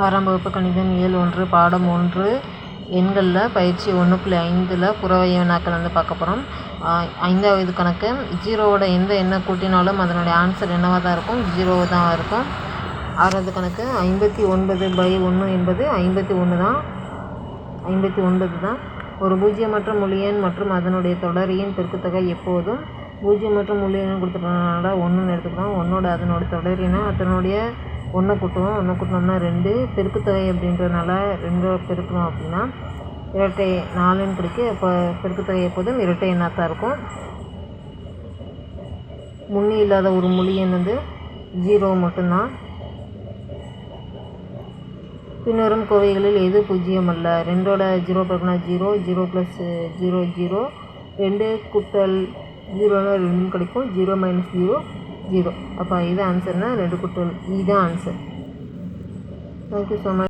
ஆறாம் வகுப்பு கணிதம் இயல் 1 பாடம் 1 எண்களில் பயிற்சி 1.5 புறவய வினாக்கள் பார்க்க போகிறோம். 5வது கணக்கு. ஜீரோவோட எந்த எண்ணை கூட்டினாலும் அதனுடைய ஆன்சர் என்னவாக தான் இருக்கும்? 0 தான் இருக்கும். 6வது கணக்கு. 59/1 என்பது 51 தான். 59 தான். ஒரு பூஜ்ஜியமற்ற முழு எண் மற்றும் அதனுடைய தொடரியின் பெருக்குத்தொகை எப்போதும் பூஜ்ஜியமற்ற முழு எண் கொடுத்துட்டோம்னால 1ன்னு எடுத்துக்கலாம். 1ஓட அதனுடைய தொடரினா அதனுடைய 1 கூட்டுவோம். 1 கூட்டினோம்னா 2. பெருக்குத்தொகை அப்படின்றதுனால 2 பெருக்கணும் அப்படின்னா இரட்டை 4ன்னு கிடைக்கும். இப்போ பெருக்குத்தொகை எப்போதும் இரட்டை எண்ணாக தான் இருக்கும். முன்னி இல்லாத ஒரு முழு எண் 0 மட்டும்தான். பின்வரும் கோவைகளில் எது பூஜ்ஜியம் அல்ல? 2ஓட 0 பெருக்குனா 0, 0 + 0 0, 2 கூட்டல் 0னா 2 கிடைக்கும். 0 - 0 0. அப்போ இது ஆன்சர்னால் 2 கூட்டல் தான் ஆன்சர். Thank you so much.